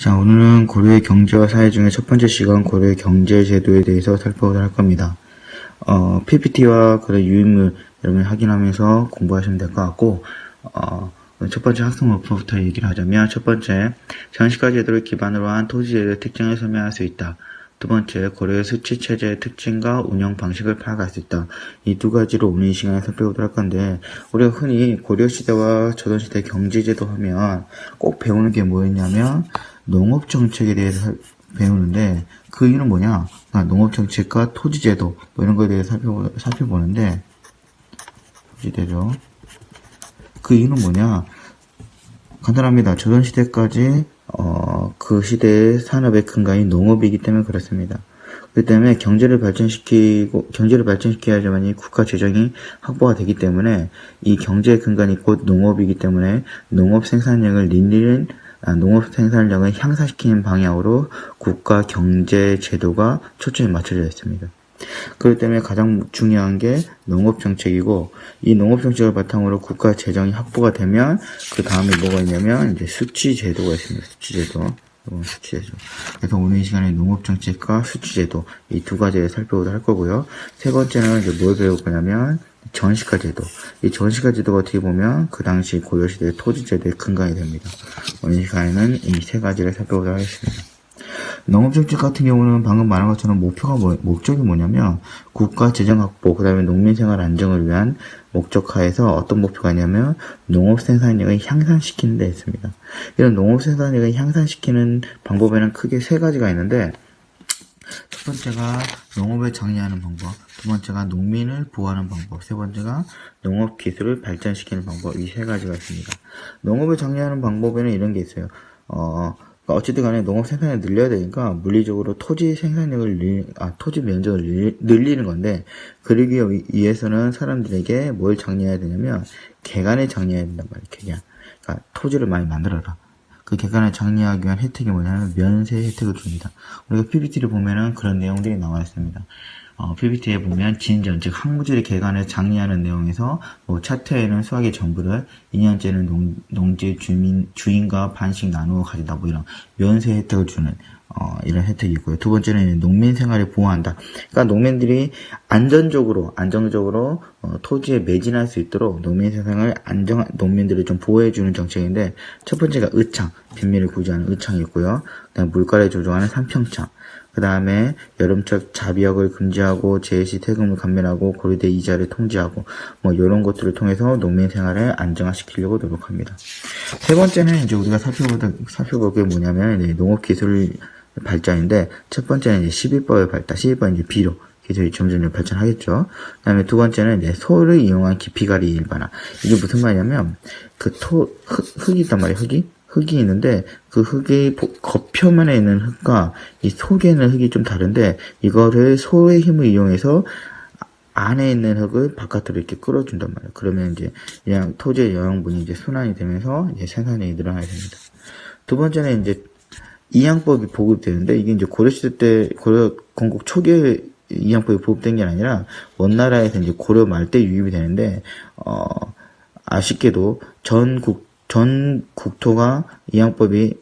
자, 오늘은 고려의 경제와 사회 중에 첫 번째 시간 고려의 경제제도에 대해서 살펴보도록 할 겁니다. PPT와 그런 유인물 여러분이 확인하면서 공부하시면 될 것 같고, 첫 번째 학습 목표부터 얘기를 하자면, 첫 번째, 전시가 제도를 기반으로 한 토지제도의 특징을 설명할 수 있다. 두 번째, 고려의 수치체제의 특징과 운영 방식을 파악할 수 있다. 이 두 가지로 오늘 이 시간에 살펴보도록 할 건데, 우리가 흔히 고려시대와 조선시대 경제제도 하면 꼭 배우는 게 뭐였냐면, 농업정책에 대해서 배우는데, 그 이유는 뭐냐? 농업정책과 토지제도, 뭐 이런 거에 대해서 살펴보는데, 토지제도. 그 이유는 뭐냐? 간단합니다. 조선시대까지 그 시대의 산업의 근간이 농업이기 때문에 그렇습니다. 그렇기 때문에 경제를 발전시켜야지만이 국가 재정이 확보가 되기 때문에 이 경제의 근간이 곧 농업이기 때문에 농업 생산량을 향상시키는 방향으로 국가 경제 제도가 초점이 맞춰져 있습니다. 그렇기 때문에 가장 중요한 게 농업정책이고, 이 농업정책을 바탕으로 국가 재정이 확보가 되면 그 다음에 뭐가 있냐면 이제 수치제도가 있습니다. 수치제도. 그래서 오늘 이 시간에 농업정책과 수치제도 이 두 가지를 살펴보도록 할 거고요. 세 번째는 이제 뭘 배울 거냐면 전시가 제도. 이 전시가 제도가 어떻게 보면 그 당시 고려시대의 토지제도의 근간이 됩니다. 오늘 이 시간에는 이 세 가지를 살펴보도록 하겠습니다. 농업정책 같은 경우는 방금 말한 것처럼 목적이 뭐냐면 국가 재정 확보, 그 다음에 농민생활 안정을 위한 목적하에서 어떤 목표가 있냐면 농업 생산력을 향상시키는 데 있습니다. 이런 농업 생산력을 향상시키는 방법에는 크게 세 가지가 있는데, 첫 번째가 농업을 장려하는 방법, 두 번째가 농민을 보호하는 방법, 세 번째가 농업 기술을 발전시키는 방법, 이 세 가지가 있습니다. 농업을 장려하는 방법에는 이런 게 있어요. 어쨌든 간에 농업 생산을 늘려야 되니까 물리적으로 토지 면적을 늘리는 건데, 그러기 위해서는 사람들에게 뭘 장려해야 되냐면 개간을 장려해야 된단 말이에요. 개간. 그러니까 토지를 많이 만들어라. 그 개간을 장려하기 위한 혜택이 뭐냐면 면세 혜택을 줍니다. 우리가 PPT를 보면은 그런 내용들이 나와 있습니다. PPT에 보면 진전, 즉 항무지의 개간을 장려하는 내용에서 차트에는 수확의 전부를 2년째는 농지 주인과 반씩 나누어 가진다, 이런 면세 혜택을 주는 이런 혜택이 있고요. 두 번째는 농민 생활을 보호한다. 그러니까 농민들이 안정적으로 토지에 매진할 수 있도록 농민들을 좀 보호해주는 정책인데, 첫 번째가 의창, 빈민을 구제하는 의창이 있고요. 그다음 물가를 조정하는 삼평창. 그 다음에 여름철 자비역을 금지하고 재해시 세금을 감면하고 고려대 이자를 통제하고 이런 것들을 통해서 농민 생활을 안정화시키려고 노력합니다. 세 번째는 이제 우리가 살펴볼 게 뭐냐면 농업 기술 발전인데, 첫 번째는 이제 11법의 발달, 11법 이제 비료 기술이 점점 발전하겠죠. 그 다음에 두 번째는 이제 소를 이용한 깊이가리 일반화. 이게 무슨 말이냐면 흙이 있단 말이에요. 흙이 있는데 그 흙의 겉표면에 있는 흙과 이 속에 있는 흙이 좀 다른데, 이거를 소의 힘을 이용해서 안에 있는 흙을 바깥으로 이렇게 끌어준단 말이에요. 그러면 이제 그냥 토지의 영양분이 이제 순환이 되면서 이제 생산량이 늘어나게 됩니다. 두 번째는 이제 이양법이 보급되는데, 이게 이제 고려시대 때, 고려 건국 초기에 이양법이 보급된 게 아니라 원나라에서 이제 고려 말 때 유입이 되는데, 아쉽게도 전 국토가 이양법이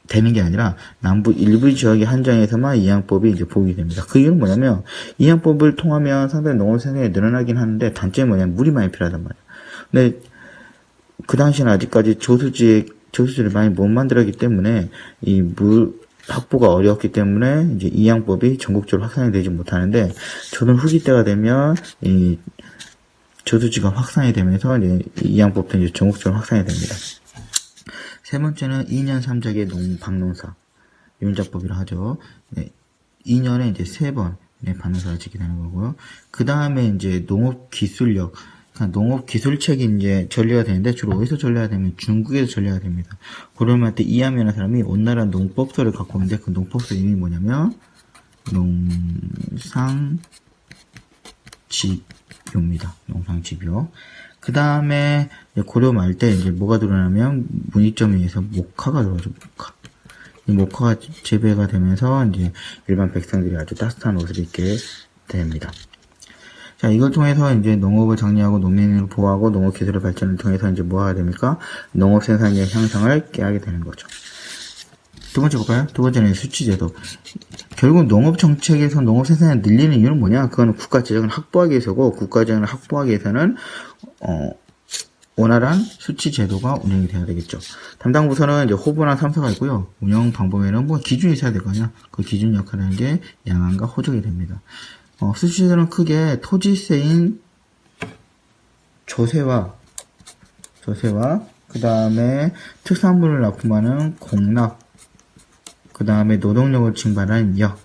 되는 게 아니라 남부 일부 지역의 한정에서만 이양법이 이제 보급이 됩니다. 그 이유는 뭐냐면, 이양법을 통하면 상당히 농업 생산이 늘어나긴 하는데, 단점이 뭐냐면 물이 많이 필요하단 말이에요. 근데 그 당시에는 아직까지 저수지를 많이 못 만들었기 때문에 이 물 확보가 어려웠기 때문에 이제 이양법이 전국적으로 확산이 되지 못하는데, 조선 후기 때가 되면 이 저수지가 확산이 되면서 이제 이양법도 이제 전국적으로 확산이 됩니다. 세 번째는 2년 3작의 방농사, 윤작법이라 하죠. 2년에 이제 3번 방농사를 짓게 되는 거고요. 그 다음에 이제 농업기술력, 농업기술책이 이제 전리가 되는데, 주로 어디서 전리가 되면 중국에서 전리가 됩니다. 고려말 때 이하면이라는 사람이 온나라 농법서를 갖고 오는데, 그 농법서 이름이 뭐냐면 농상집요입니다. 농상집요. 그 다음에 고려 말 때 이제 뭐가 들어오냐면 문익점에 의해서 목화가 들어오죠. 이 목화가 재배가 되면서 이제 일반 백성들이 아주 따뜻한 옷을 입게 됩니다. 자, 이걸 통해서 이제 농업을 장려하고 농민을 보호하고 농업 기술의 발전을 통해서 이제 뭐 하게 됩니까? 농업 생산력 향상을 깨하게 되는 거죠. 두 번째 볼까요? 두 번째는 수치제도. 결국 농업정책에서 농업 생산을 늘리는 이유는 뭐냐? 그거는 국가재정을 확보하기 위해서고, 국가재정을 확보하기 위해서는, 원활한 수치제도가 운영이 돼야 되겠죠. 담당 부서는 이제 호부나 3사가 있고요. 운영 방법에는 뭐 기준이 있어야 될 거 아니야? 그 기준 역할을 하는 게 양안과 호적이 됩니다. 수치제도는 크게 토지세인 조세와, 그 다음에 특산물을 납품하는 공납, 그 다음에 노동력을 징발하는 역,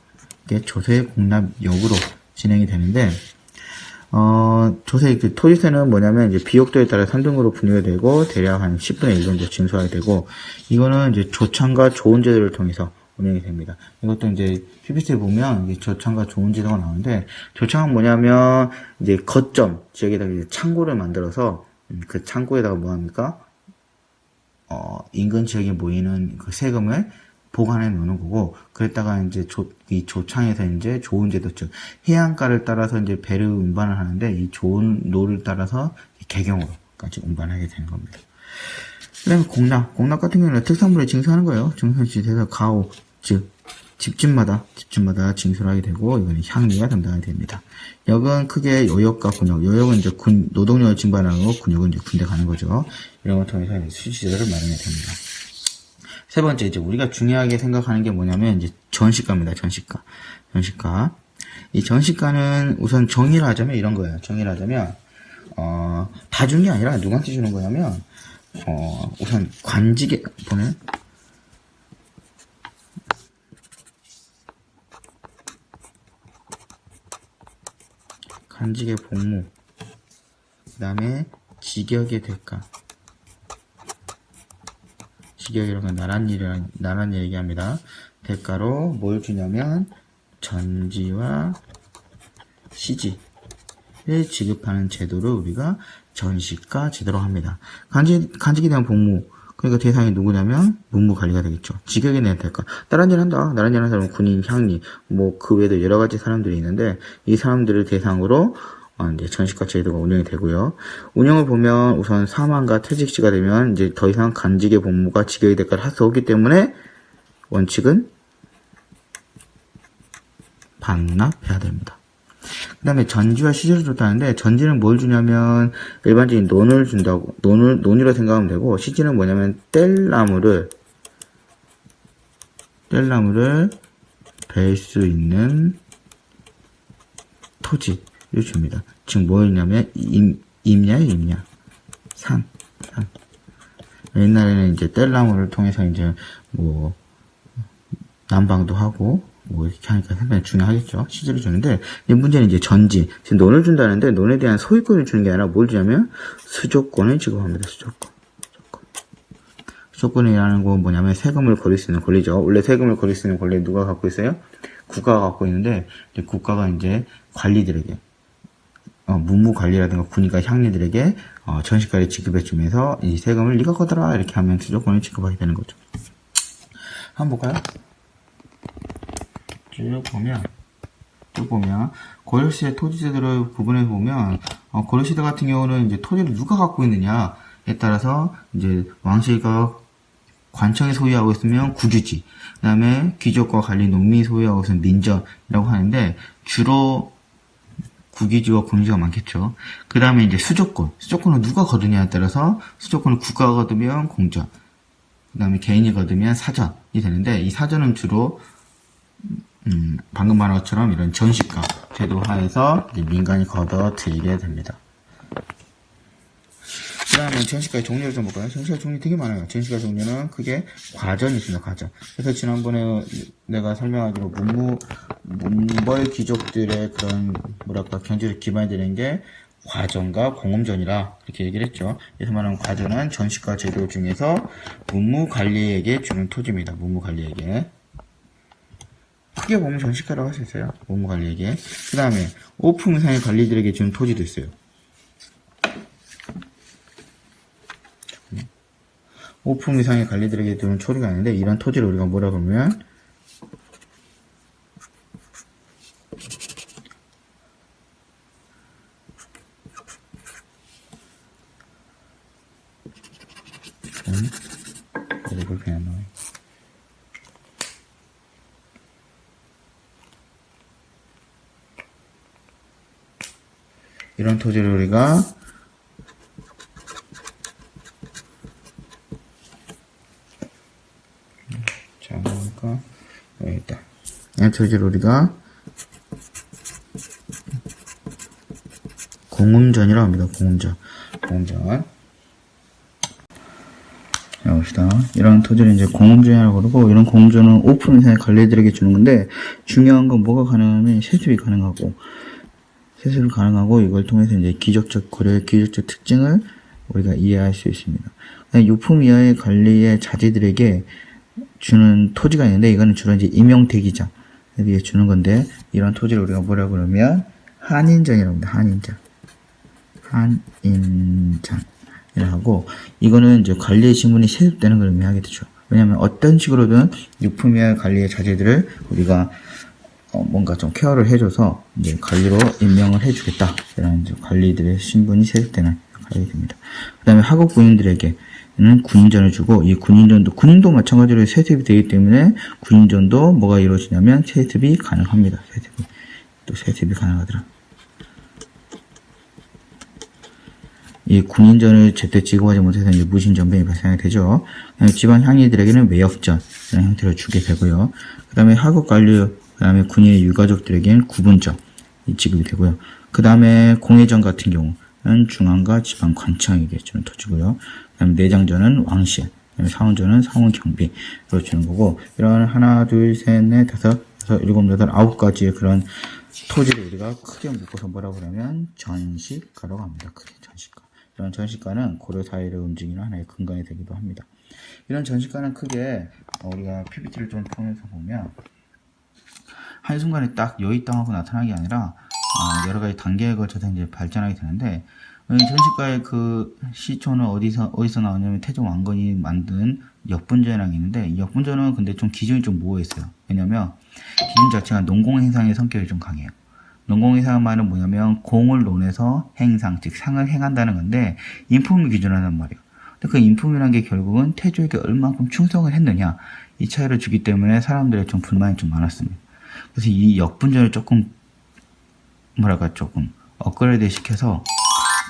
이게 조세 공납역으로 진행이 되는데, 조세, 토지세는 뭐냐면, 이제 비옥도에 따라 3등으로 분류가 되고, 대략 한 10분의 1 정도 징수하게 되고, 이거는 이제 조창과 조은제도를 통해서 운영이 됩니다. 이것도 이제 PPT에 보면, 이제 조창과 조은제도가 나오는데, 조창은 뭐냐면, 이제 거점 지역에다가 이제 창고를 만들어서, 그 창고에다가 뭐 합니까? 인근 지역에 모이는 그 세금을 보관해 놓는 거고, 그랬다가 이제 이 조창에서 이제 조은제도 즉 해안가를 따라서 이제 배를 운반을 하는데, 이 좋은 노를 따라서 개경으로까지 운반하게 되는 겁니다. 그 다음에 공납 같은 경우는 특산물에 징수하는 거예요. 중산지대에서 가오, 즉 집집마다 징수를 하게 되고, 이거는 향리가 담당이 됩니다. 역은 크게 요역과 군역, 요역은 이제 노동력을 징발하는 거고, 군역은 이제 군대 가는 거죠. 이런 걸 통해서 수치제도를 마련해 됩니다. 세 번째, 이제 우리가 중요하게 생각하는 게 뭐냐면, 이제 전시가입니다. 전시가. 이 전시가는 우선 정의를 하자면 이런 거예요. 다 준 게 아니라 누구한테 주는 거냐면, 우선 관직에, 보면, 관직의 복무, 그 다음에 직역의 대가. 직역이라는 건 나란 일 얘기합니다. 대가로 뭘 주냐면 전지와 시지를 지급하는 제도를 우리가 전시가 제도로 합니다. 간직에 대한 복무, 그러니까 대상이 누구냐면 문무관리가 되겠죠. 직역에 대한 대가. 다른 일 한다. 다른 일 하는 사람은 군인, 향리, 뭐 그 외에도 여러 가지 사람들이 있는데, 이 사람들을 대상으로 이제 전시가 제도가 운영이 되고요. 운영을 보면 우선 사망과 퇴직시가 되면 이제 더 이상 간직의 복무가 직역의 대가를 할 수 없기 때문에 원칙은 반납해야 됩니다. 그 다음에 전지와 시지를 줬다는데, 전지는 뭘 주냐면 일반적인 논을 준다고, 논이라고 생각하면 되고, 시지는 뭐냐면 뗄나무를 벨 수 있는 토지를 줍니다. 지금 뭐였냐면 임야 산. 옛날에는 이제 뗄나무를 통해서 이제 뭐 난방도 하고 뭐 이렇게 하니까 상당히 중요하겠죠. 시지를 주는데, 이 문제는 이제 전지, 지금 논을 준다는데 논에 대한 소유권을 주는 게 아니라 뭘 주냐면 수조권을 지급합니다. 수조권이라는 건 뭐냐면 세금을 거둘 수 있는 권리죠. 원래 세금을 거둘 수 있는 권리 누가 갖고 있어요? 국가가 갖고 있는데, 이제 국가가 이제 관리들에게 문무관리라든가 군의가 향리들에게 전시가를 지급해주면서 이 세금을 네가 거둬라 이렇게 하면 수조권을 지급하게 되는 거죠. 한번 볼까요? 쭉 보면 고려시대 토지제도를 구분해 보면, 고려시대 같은 경우는 이제 토지를 누가 갖고 있느냐에 따라서 이제 왕실과 관청이 소유하고 있으면 구주지, 그 다음에 귀족과 관리 농민이 소유하고 있으면 민전이라고 하는데, 주로 구기지와 군주가 많겠죠. 그 다음에 이제 수조권은 누가 거두냐에 따라서 수조권을 국가가 거두면 공전, 그 다음에 개인이 거두면 사전이 되는데, 이 사전은 주로 방금 말한 것처럼 이런 전시가 제도 하에서 민간이 걷어들이게 됩니다. 그 다음에 전시가의 종류를 좀 볼까요? 전시가 종류 되게 많아요. 전시가 종류는 크게 과전이 있습니다. 과전. 그래서 지난번에 내가 설명하기로 문벌 귀족들의 그런 경제적 기반이 되는 게 과전과 공음전이라 이렇게 얘기를 했죠. 그래서 말하는 과전은 전시가 제도 중에서 문무관리에게 주는 토지입니다. 문무관리에게. 크게 보면 전시가라고 할 수 있어요. 문무관리에게. 그 다음에 오품 이상의 관리들에게 주는 토지도 있어요. 오품 이상의 관리들에게 주는 토지가 아닌데, 이런 토지를 우리가 뭐라 그러면 어디 불편한 놈. 이런 토지를 우리가 자, 그러니까 여기 있다. 이 토지를 우리가 공음전이라고 합니다. 공음전. 자, 봅시다. 이런 토지를 이제 공음전이라고 그러고, 이런 공음전은 오픈 회사의 관리들에게 주는 건데, 중요한 건 뭐가 가능하면 세습이 가능하고, 이걸 통해서 이제 고려의 기적적 특징을 우리가 이해할 수 있습니다. 유품 이하의 관리의 자재들에게 주는 토지가 있는데, 이거는 주로 이제 임용대기자에 주는 건데, 이런 토지를 우리가 뭐라고 그러면, 한인전이라고 합니다. 한인전. 하고, 이거는 이제 관리의 지문이 세습되는 걸 의미하게 되죠. 왜냐면 어떤 식으로든 유품이나 관리의 자재들을 우리가 뭔가 좀 케어를 해줘서 이제 관리로 임명을 해주겠다. 이런 이제 관리들의 신분이 세습되는 역할이 됩니다. 그 다음에 하급 군인들에게는 군인전을 주고, 이 군인도 마찬가지로 세습이 되기 때문에 군인전도 뭐가 이루어지냐면 세습이 가능합니다. 세습이 가능하더라. 이 군인전을 제때 지급하지 못해서 이제 무신전병이 발생하게 되죠. 지방 향리들에게는 외역전 이런 형태로 주게 되고요. 그 다음에 하급 관료, 그 다음에 군인의 유가족들에게는 구분전 지급이 되고요. 그 다음에 공회전 같은 경우는 중앙과 지방 관청에게 주는 토지고요. 그 다음에 내장전은 왕실, 그 다음에 사원전은 사원 경비로 주는 거고, 이런 하나, 둘, 셋, 넷, 다섯, 일곱, 여덟, 아홉 가지의 그런 토지를 우리가 크게 묶어서 뭐라고 그러면 전시가라고 합니다. 크게 전시가. 이런 전시가는 고려 사회를 움직이는 하나의 근간이 되기도 합니다. 이런 전시가는 크게 우리가 PPT를 좀 통해서 보면 한순간에 딱 여의 땅하고 나타나는 게 아니라 여러 가지 단계에 걸쳐서 이제 발전하게 되는데, 전시가의 그 시초는 어디서 나오냐면 태종 왕건이 만든 역분전이라는 게 있는데, 이 역분전은 근데 좀 기준이 좀 모호 있어요. 왜냐면 기준 자체가 농공행상의 성격이 좀 강해요. 농공행상의 말은 뭐냐면 공을 논해서 행상, 즉 상을 행한다는 건데, 인품을 기준으로 한단 말이에요. 근데 그 인품이라는 게 결국은 태조에게 얼만큼 충성을 했느냐, 이 차이를 주기 때문에 사람들의 좀 불만이 좀 많았습니다. 그래서 이 역분전을 조금 업그레이드 시켜서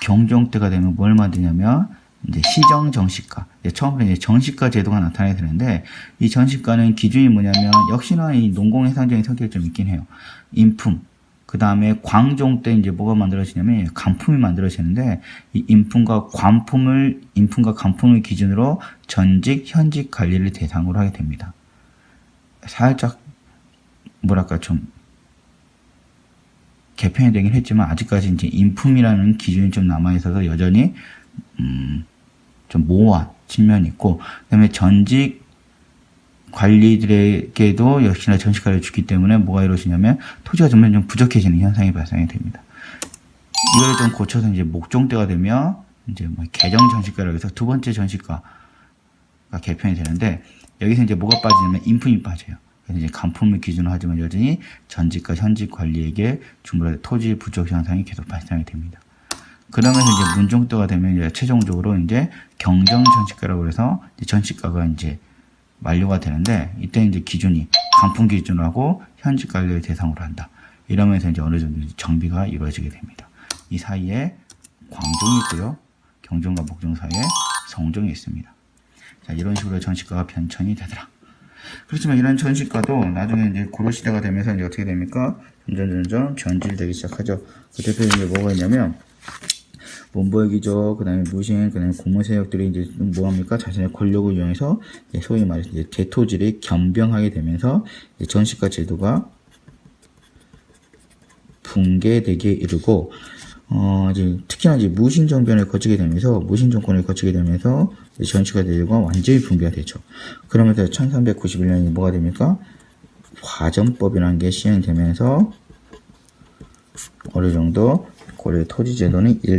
경종 때가 되면 뭘 만드냐면 이제 시정 정시가, 처음에 이제 정시가 제도가 나타나게 되는데, 이 전시가는 기준이 뭐냐면 역시나 이 농공해상적인 성격이 좀 있긴 해요. 인품, 그 다음에 광종 때 이제 뭐가 만들어지냐면 간품이 만들어지는데, 이 인품과 간품을 기준으로 전직, 현직 관리를 대상으로 하게 됩니다. 살짝 좀 개편이 되긴 했지만 아직까지 이제 인품이라는 기준이 좀 남아 있어서 여전히 좀 모호한 측면이 있고, 그다음에 전직 관리들에게도 역시나 전시가를 주기 때문에 뭐가 이루어지냐면 토지가 점점 좀 부족해지는 현상이 발생이 됩니다. 이걸 좀 고쳐서 이제 목종 때가 되면 이제 개정 전시가라고 해서 두 번째 전시가가 개편이 되는데, 여기서 이제 뭐가 빠지냐면 인품이 빠져요. 그래서 이제 간품을 기준으로 하지만 여전히 전직과 현직 관리에게 주물러 토지 부족 현상이 계속 발생이 됩니다. 그러면서 이제 문종도가 되면 이제 최종적으로 이제 경정 전시가라고 해서 이제 전시가가 이제 만료가 되는데, 이때 이제 기준이 간품 기준으로 하고 현직 관리를 대상으로 한다. 이러면서 이제 어느 정도 정비가 이루어지게 됩니다. 이 사이에 광종이 있고요. 경종과 목종 사이에 성종이 있습니다. 자, 이런 식으로 전시가가 변천이 되더라. 그렇지만 이런 전시가도 나중에 이제 고려시대가 되면서 이제 어떻게 됩니까? 점점 변질되기 시작하죠. 그 대표로 이제 뭐가 있냐면, 문보의 기적, 그 다음에 무신, 그 다음에 공무세력들이 이제 뭐합니까? 자신의 권력을 이용해서 소위 말해서 이제 대토지를 겸병하게 되면서 이제 전시가 제도가 붕괴되기에 이르고, 이제 특히나 이제 무신정권을 거치게 되면서 전시가 제도가 완전히 붕괴가 되죠. 그러면서 1391년에 뭐가 됩니까? 화전법이라는 게 시행되면서 어느 정도 고려 토지 제도는